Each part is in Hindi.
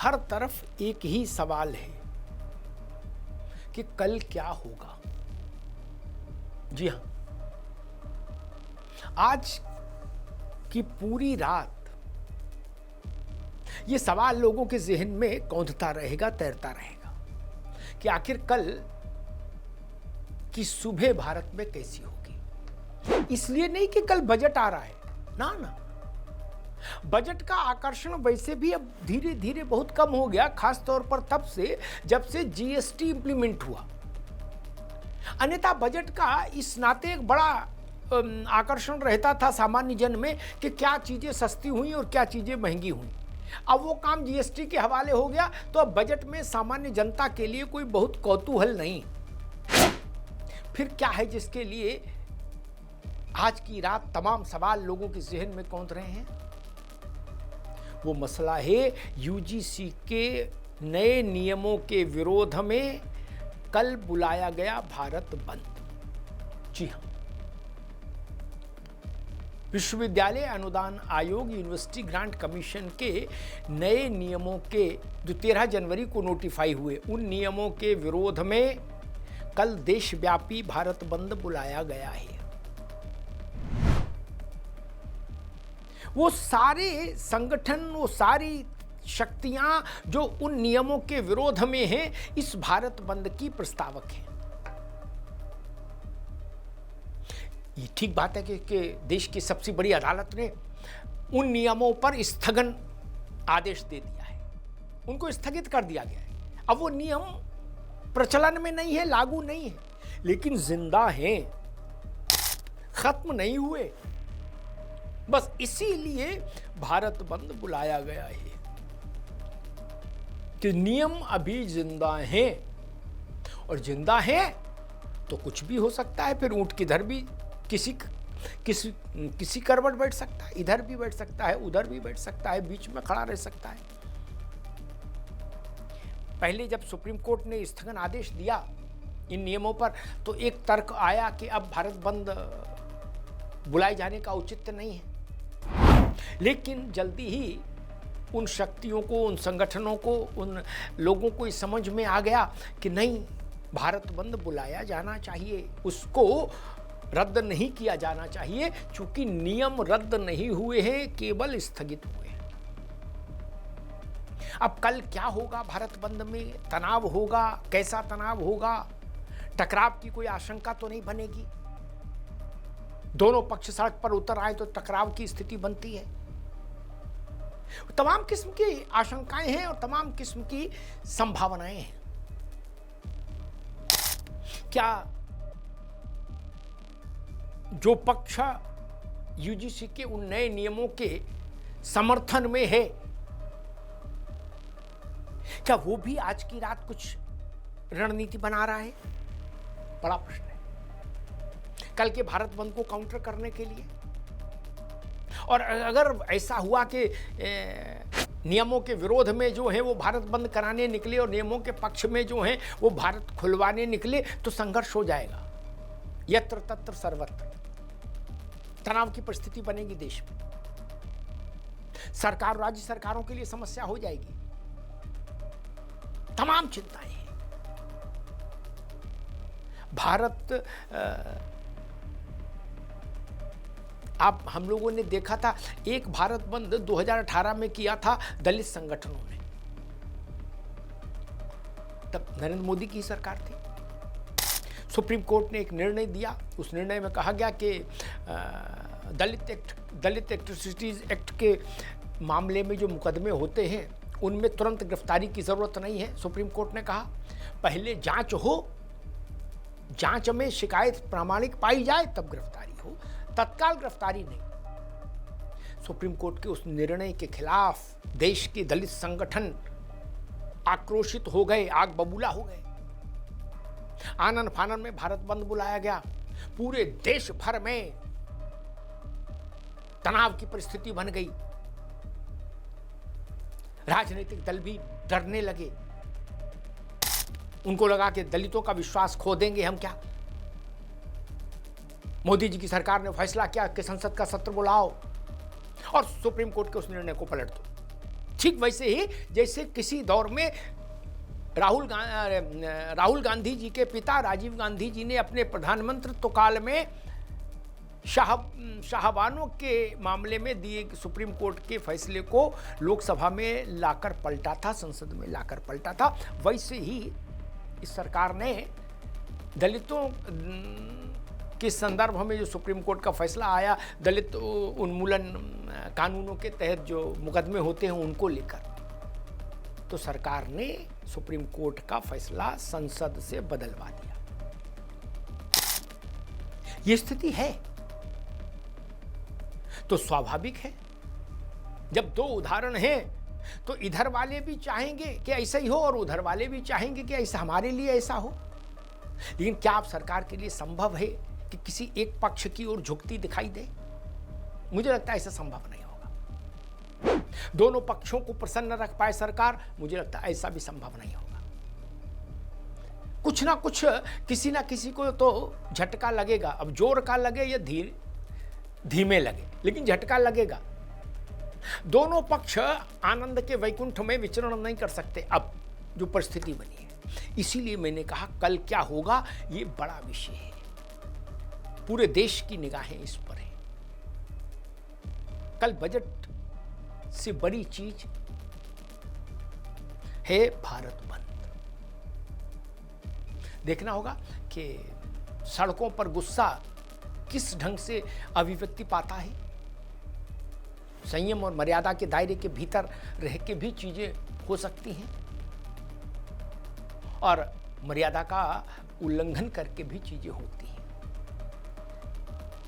हर तरफ एक ही सवाल है कि कल क्या होगा। जी हां, आज की पूरी रात ये सवाल लोगों के जहन में कौंधता रहेगा, तैरता रहेगा कि आखिर कल की सुबह भारत में कैसी होगी। इसलिए नहीं कि कल बजट आ रहा है, ना ना, बजट का आकर्षण वैसे भी अब धीरे धीरे बहुत कम हो गया, खास तौर पर तब से जब से जीएसटी इंप्लीमेंट हुआ। अन्यथा बजट का इस नाते एक बड़ा आकर्षण रहता था सामान्य जन में कि क्या चीजें सस्ती हुई और क्या चीजें महंगी हुई। अब वो काम जीएसटी के हवाले हो गया, तो अब बजट में सामान्य जनता के लिए कोई बहुत कौतूहल नहीं। फिर क्या है जिसके लिए आज की रात तमाम सवाल लोगों के जहन में कौंध रहे हैं? वो मसला है यूजीसी के नए नियमों के विरोध में कल बुलाया गया भारत बंद। जी हां, विश्वविद्यालय अनुदान आयोग यूनिवर्सिटी ग्रांट कमीशन के नए नियमों के जो 13 जनवरी को नोटिफाई हुए, उन नियमों के विरोध में कल देशव्यापी भारत बंद बुलाया गया है। वो सारे संगठन, वो सारी शक्तियां जो उन नियमों के विरोध में हैं, इस भारत बंद की प्रस्तावक हैं। ये ठीक बात है कि देश की सबसे बड़ी अदालत ने उन नियमों पर स्थगन आदेश दे दिया है, उनको स्थगित कर दिया गया है। अब वो नियम प्रचलन में नहीं है, लागू नहीं है, लेकिन जिंदा हैं, खत्म नहीं हुए। बस इसीलिए भारत बंद बुलाया गया है कि नियम अभी जिंदा हैं, और जिंदा हैं तो कुछ भी हो सकता है। फिर ऊंट किधर भी किसी करवट बैठ सकता है, इधर भी बैठ सकता है, उधर भी बैठ सकता है, बीच में खड़ा रह सकता है। पहले जब सुप्रीम कोर्ट ने स्थगन आदेश दिया इन नियमों पर, तो एक तर्क आया कि अब भारत बंद बुलाए जाने का औचित्य नहीं है। लेकिन जल्दी ही उन शक्तियों को, उन संगठनों को, उन लोगों को इस समझ में आ गया कि नहीं, भारत बंद बुलाया जाना चाहिए, उसको रद्द नहीं किया जाना चाहिए, क्योंकि नियम रद्द नहीं हुए हैं, केवल स्थगित हुए हैं। अब कल क्या होगा भारत बंद में? तनाव होगा? कैसा तनाव होगा? टकराव की कोई आशंका तो नहीं बनेगी? दोनों पक्ष सड़क पर उतर आए तो टकराव की स्थिति बनती है। तमाम किस्म की आशंकाएं हैं और तमाम किस्म की संभावनाएं हैं। क्या जो पक्ष यूजीसी के उन नए नियमों के समर्थन में है, क्या वो भी आज की रात कुछ रणनीति बना रहा है? बड़ा प्रश्न है कल के भारत बंद को काउंटर करने के लिए। और अगर ऐसा हुआ कि नियमों के विरोध में जो है वो भारत बंद कराने निकले और नियमों के पक्ष में जो है वो भारत खुलवाने निकले, तो संघर्ष हो जाएगा। यत्र तत्र सर्वत्र तनाव की परिस्थिति बनेगी देश में। सरकार, राज्य सरकारों के लिए समस्या हो जाएगी। तमाम चिंताएं हैं। भारत आप हम लोगों ने देखा था, एक भारत बंद 2018 में किया था दलित संगठनों ने, तब नरेंद्र मोदी की सरकार थी। सुप्रीम कोर्ट ने एक निर्णय दिया, उस निर्णय में कहा गया कि दलित एट्रोसिटीज एक्ट के मामले में जो मुकदमे होते हैं उनमें तुरंत गिरफ्तारी की जरूरत नहीं है। सुप्रीम कोर्ट ने कहा पहले जांच हो, जांच में शिकायत प्रामाणिक पाई जाए तब गिरफ्तारी हो, तत्काल गिरफ्तारी नहीं। सुप्रीम कोर्ट के उस निर्णय के खिलाफ देश के दलित संगठन आक्रोशित हो गए, आग बबूला हो गए। आनन फानन में भारत बंद बुलाया गया। पूरे देश भर में तनाव की परिस्थिति बन गई। राजनीतिक दल भी डरने लगे। उनको लगा कि दलितों का विश्वास खो देंगे हम क्या। मोदी जी की सरकार ने फैसला किया कि संसद का सत्र बुलाओ और सुप्रीम कोर्ट के उस निर्णय को पलट दो। ठीक वैसे ही जैसे किसी दौर में राहुल गांधी जी के पिता राजीव गांधी जी ने अपने प्रधानमंत्रित्व काल में शाहबानों के मामले में दिए सुप्रीम कोर्ट के फैसले को लोकसभा में लाकर पलटा था, संसद में लाकर पलटा था। वैसे ही इस सरकार ने दलितों के संदर्भ में जो सुप्रीम कोर्ट का फैसला आया, दलित उन्मूलन कानूनों के तहत जो मुकदमे होते हैं उनको लेकर, तो सरकार ने सुप्रीम कोर्ट का फैसला संसद से बदलवा दिया। यह स्थिति है तो स्वाभाविक है, जब दो उदाहरण हैं तो इधर वाले भी चाहेंगे कि ऐसा ही हो और उधर वाले भी चाहेंगे कि ऐसा हमारे लिए ऐसा हो। लेकिन क्या आप सरकार के लिए संभव है कि किसी एक पक्ष की ओर झुकती दिखाई दे? मुझे लगता है ऐसा संभव नहीं होगा। दोनों पक्षों को प्रसन्न रख पाए सरकार, मुझे लगता है ऐसा भी संभव नहीं होगा। कुछ ना कुछ किसी ना किसी को तो झटका लगेगा। अब जोर का लगे या धीमे लगे, लेकिन झटका लगेगा। दोनों पक्ष आनंद के वैकुंठ में विचरण नहीं कर सकते अब जो परिस्थिति बनी है। इसीलिए मैंने कहा कल क्या होगा ये बड़ा विषय है, पूरे देश की निगाहें इस पर है। कल बजट से बड़ी चीज है भारत बंद। देखना होगा कि सड़कों पर गुस्सा किस ढंग से अभिव्यक्ति पाता है। संयम और मर्यादा के दायरे के भीतर रह के भी चीजें हो सकती हैं और मर्यादा का उल्लंघन करके भी चीजें होती हैं।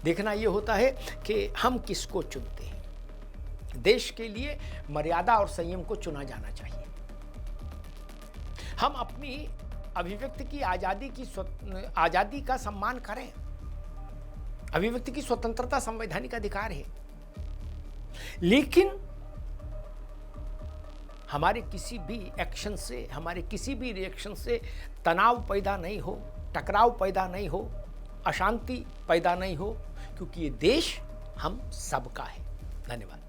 देखना यह होता है कि हम किसको चुनते हैं। देश के लिए मर्यादा और संयम को चुना जाना चाहिए। हम अपनी अभिव्यक्ति की आजादी का सम्मान करें। अभिव्यक्ति की स्वतंत्रता संवैधानिक अधिकार है, लेकिन हमारे किसी भी एक्शन से, हमारे किसी भी रिएक्शन से तनाव पैदा नहीं हो, टकराव पैदा नहीं हो, अशांति पैदा नहीं हो, क्योंकि ये देश हम सबका है। धन्यवाद।